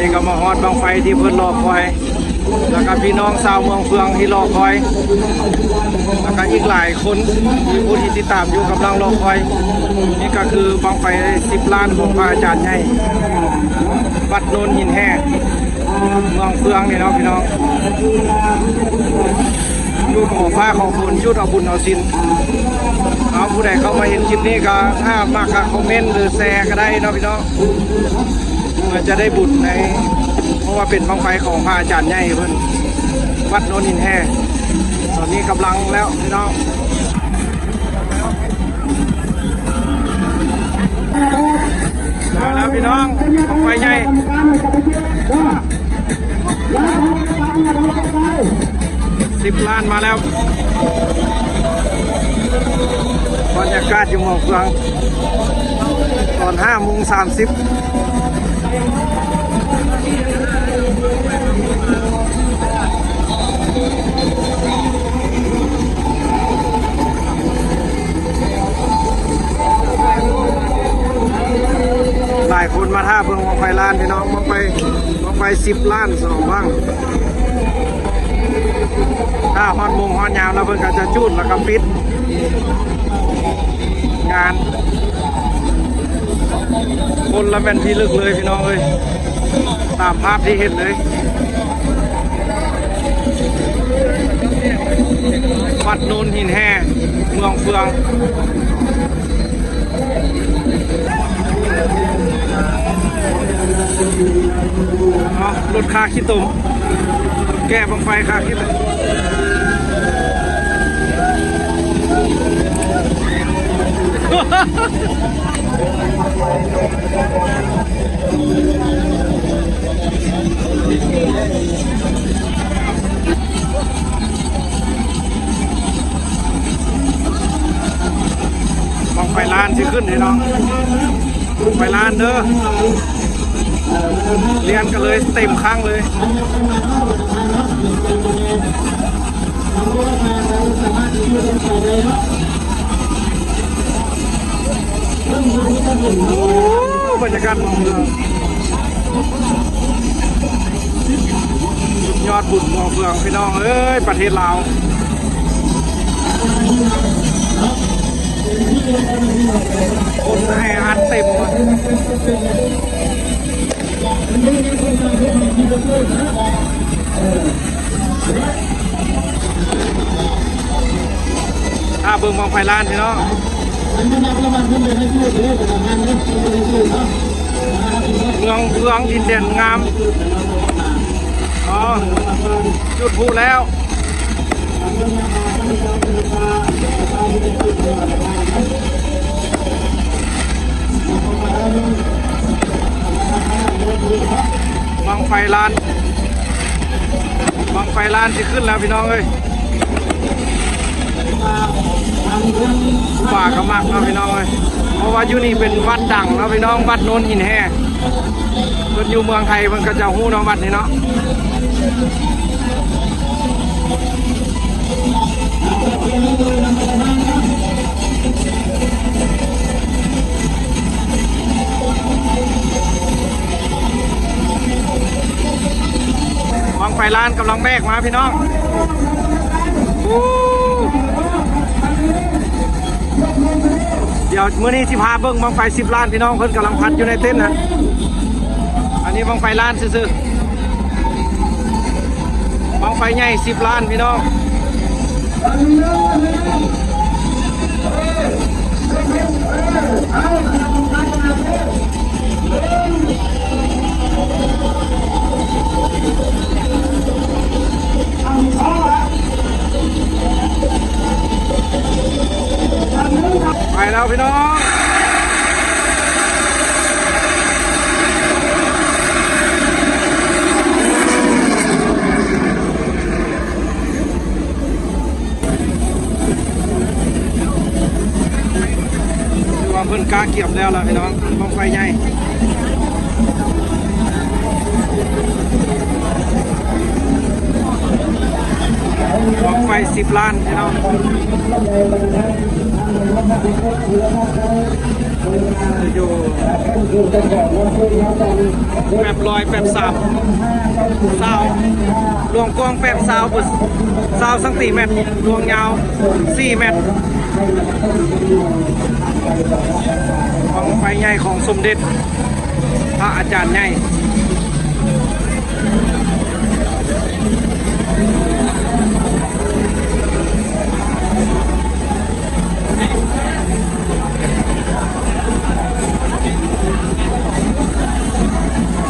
นี้ก็มาฮอดบังไฟที่เพิ่นรอคอยแล้วก็พี่น้องชาวเมืองเฟืองที่รอคอยแล้วก็อีกหลายคนมีผู้ที่ติดตามอยู่กำลังรอคอยนี่ก็คือบังไฟ10 ล้านของพระอาจารย์ใหญ่วัดโนนหินแห่เมืองเฟืองนี่เนาะพี่น้องยุดขอฟ้าของฝนยุดเอาบุญเอาสินเอาผู้ใดเข้ามาเห็นคลิปนี้ก็ถ้ามากก็คอมเมนต์หรือแชร์ก็ได้เนาะพี่น้องมันจะได้บุญในเพราะว่าเป็นบังไฟของพระอาจารย์ใหญ่เพิ่นวัดโนนหินแห่ตอนนี้กำลังแล้วพี่น้องมาแล้วพี่น้องบังไฟใหญ่10 ล้านมาแล้วบรรยากาศอยู่เมืองเฟืองตอน5:30หลายคนมาท่าเพิ่งมองไปล้านพี่น้องมองไป10 ล้าน2บ้างถ้าฮอนมงฮอนยาวแล้วเพิ่งก็จะจุดแล้วก็ปิดงานคนละเป็นที่ลึกเลยพี่น้องเลยตามภาพที่เห็นเลยวัดโนนหินแห่เมืองเฟืองรถคาขี้ตุ่มแก้บังไฟคาขี้ตุ่มบังไฟล้านสิขึ้นเลยน้องบังไฟล้านเด้อเรียนกันเลยเต็มครั้งเลยบรรยากาศมองเมืองยอดบุญมองเฟืองพี่น้องเอ้ยประเทศลาวคนให้อาหารเต็มถ้าเบิ่งมองไฟล้านพี่น้องเมืองเฟืองดินเด่นงามอ๋อจุดพูแล้วบังไฟล้านที่ขึ้นแล้วพี่น้องเอ้ยป่ากระมักนะพี่น้องเอ้ยเพราะว่าอยู่นี่เป็นวัดดังนะพี่น้องวัดโนนหินแห่คนอยู่เมืองไทยมันก็จะหู้น้องวัดนี่เนาะบังไฟล้านกำลังแบกมาพี่น้องเดี๋ยวมื้อนี้ที่พาเบิ้งบังไฟ10 ล้านพี่น้องเพิ่นกำลังพัดอยู่ในเต็นท์นะอันนี้บังไฟล้านซื่อๆบังไฟใหญ่10 ล้านพี่น้องไปแล้วพี่น้องว่าเพิ่นกาเก็บแล้วล่ะพี่น้องบังไฟใหญ่บังไฟ10 ล้านพี่น้อง อยู่800 83ซาวรวงกว้าง8ซาวสังติเมตรรวงยาว4 เมตรของไฟใหญ่ของสมเด็จพระอาจารย์ใหญ่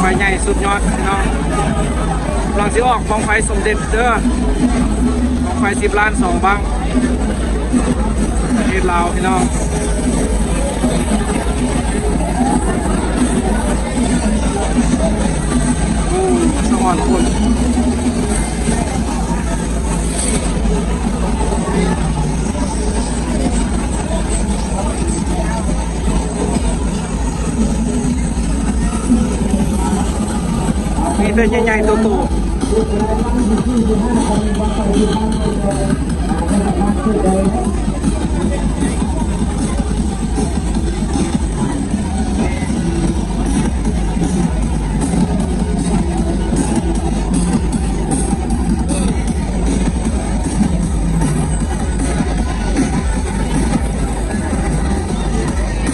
ไฟใหญ่สุดยอดพี่น้องกำลังสิออกของไฟสมเด็จเด้อของไฟ10 ล้าน2บังประเทศลาวพี่น้องสวรรค์คุณมีแต่ใหญ่ๆโตๆ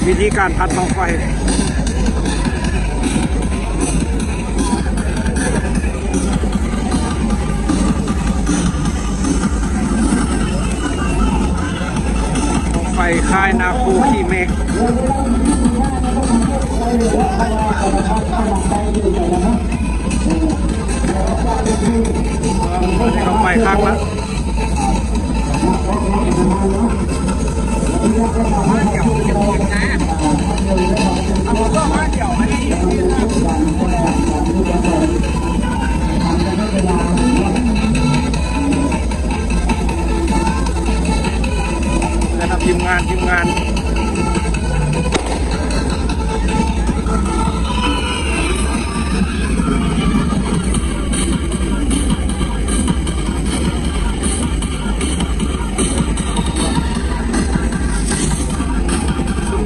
วิธีการพัดบั้งไฟค่ายนาคูขี่เมฆเราไปข้างละทีมงาน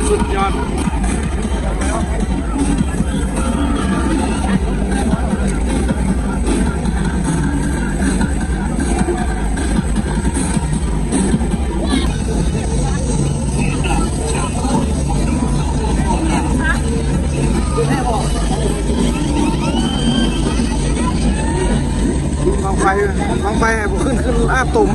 สุดยอดบังไฟให้ผมขึ้นอาตุ่ม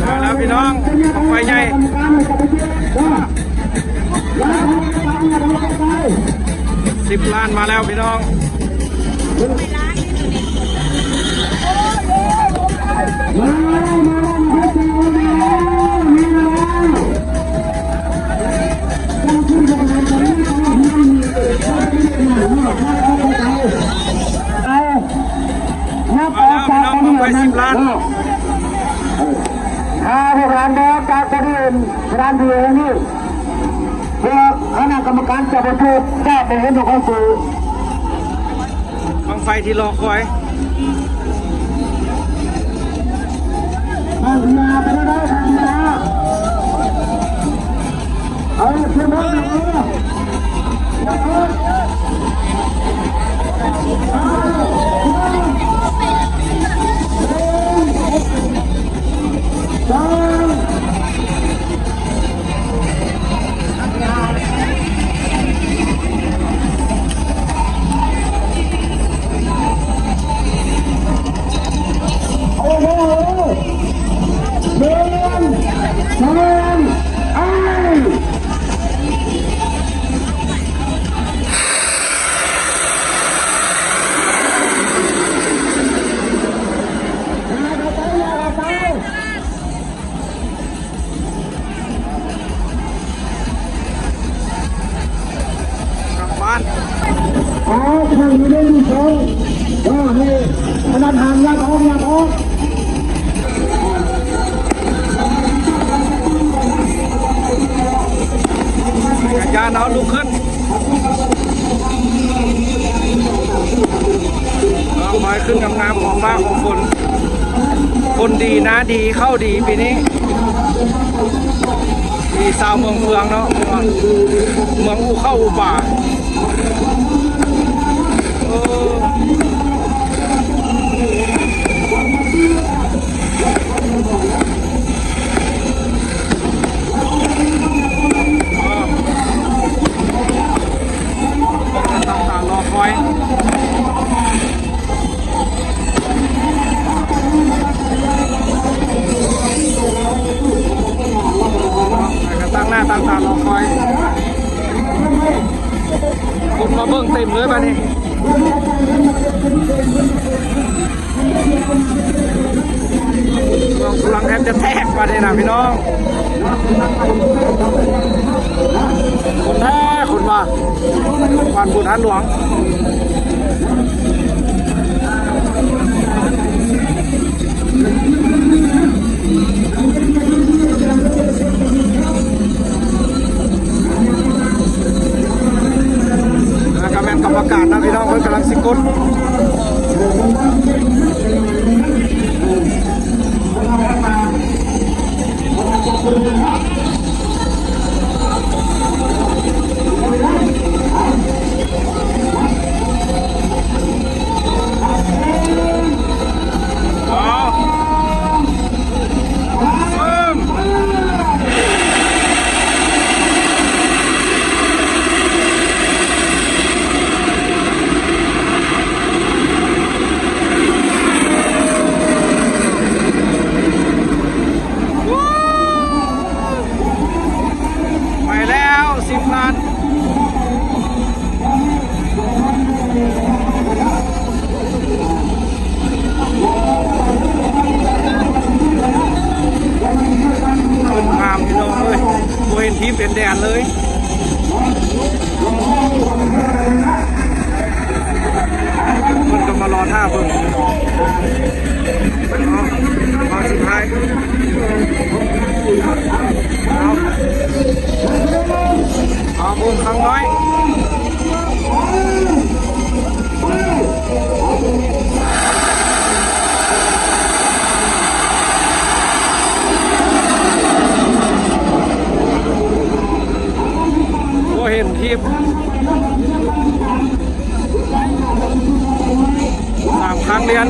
มาแล้วพี่น้องบังไฟใหญ่10 ล้านมาแล้วพี่น้องไป10 ล้านร้านเดิมจากคนอื่นร้านเดียวนี่พวกคณะกรรมการจะประชุมได้ไปเห็นของเขาสู่บังไฟที่รอคอยทางนาไปได้ทางนาเอาเชื่อมั่นเรื่องที่สองว่าให้พนักงานยักออก ยาเอาลุกขึ้นเอาไม้ขึ้นงามๆของฟ้าของฝนคนดีนะดีเข้าดีปีนี้มีชาวเมืองเฟืองเนาะเมืองอูเข้าอูป่าต่างๆรอคอยตั้งหน้าตั้งตารอคอยคนมาเบิ่งเต็มเลยป่ะนี่เมืองกำลังแทบจะแทกป่ะนี่นะพี่น้องคนแท้คนว่าวันบุญทันหลวงกรรมการนะพี่น้องเพื่อนกำลังสิกุลทีมเป็นแดนเลยมันก็มารอท่าเพิ่งมาสุดท้ายเอาบุญครั้งน้อยเห็นทีม3 ครั้งเรียน